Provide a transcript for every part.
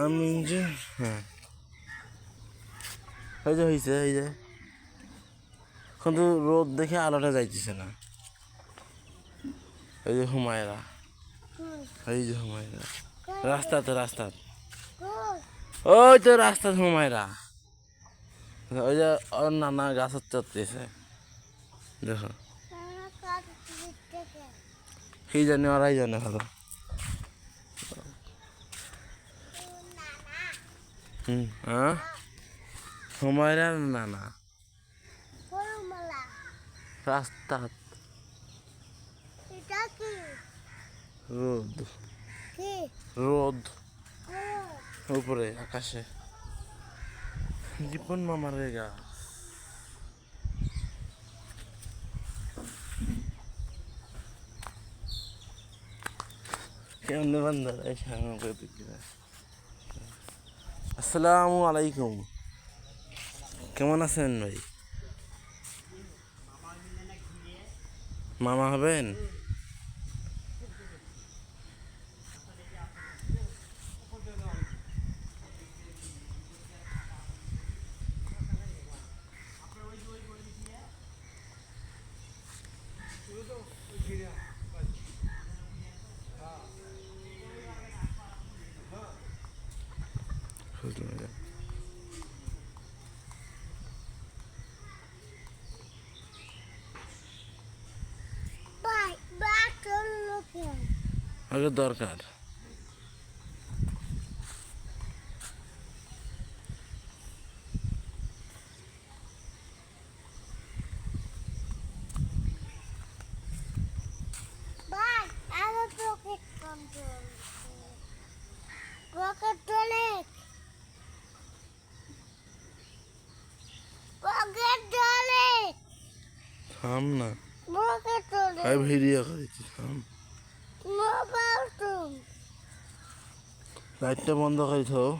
আমি যে হ্যাঁ এই যে হয়েছে এই যে কিন্তু রোদ দেখে আলোটা যাইতেছে না। এই যে হুমায়রা, এই যে হুমায়রা রাস্তাতে রাস্তাত, ওই তো রাস্তাত হুমায়রা। ওই যে ওর নানা গাছের চড়তেছে দেখো, কি জানি ওরাই জানে ভালো। হ্যাঁ হুমায়রা নানা রাস্তাত রোদ, রোদ উপরে আকাশে দীপন মামার গা। কেমনে বান্দার আসসালামু আলাইকুম, কেমন আছেন ভাই? মামা হবেন? আগে দরকার থাম না, আমি ভিডিও করেছি থাম। লাইটটা বন্ধ করে থাও।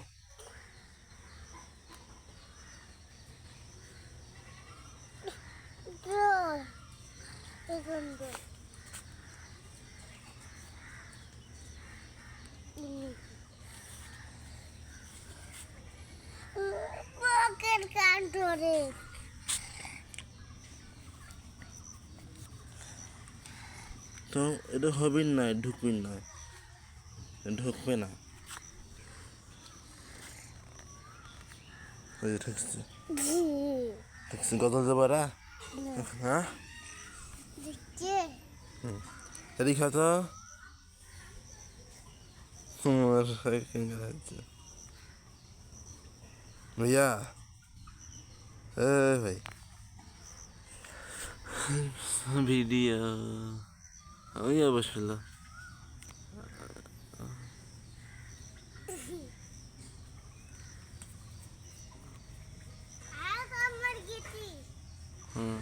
তো এটা হবেন না, ঢুকবেন না, ঢুকবে না। ওই যে ঠেকছে, ঠেকছে কত যাবারা। হ্যাঁ এদিক হয়তো তোমার ভাইয়া, এ ভাই ভিডিও আমি অবশ্য হুম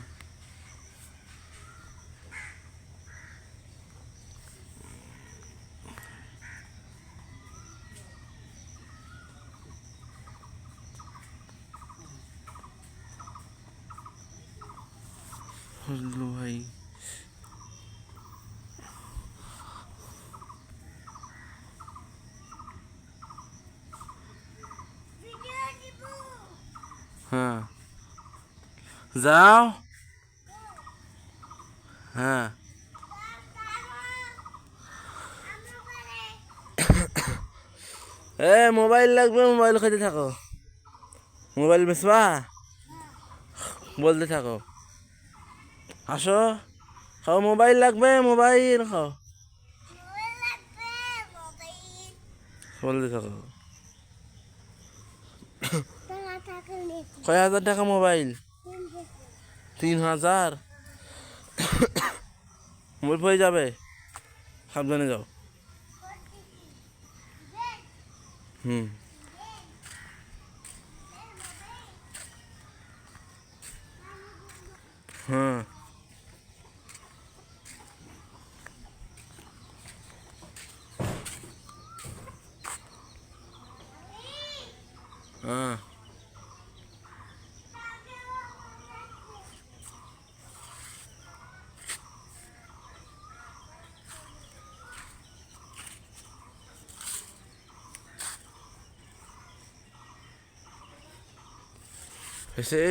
হলো ভাই। হ্যাঁ যাও, হ্যাঁ এ মোবাইল লাগবে, মোবাইল খেতে থাকো, মোবাইল বেসবা বলতে থাকো, আসো খাও, মোবাইল লাগবে, মোবাইল খাও বলতে থাকো। কয় হাজার টাকা মোবাইল? 3,000 মোবাইল হয়ে যাবে, সাবধানে যাও। হুম হ্যাঁ হ্যাঁ হয়েছে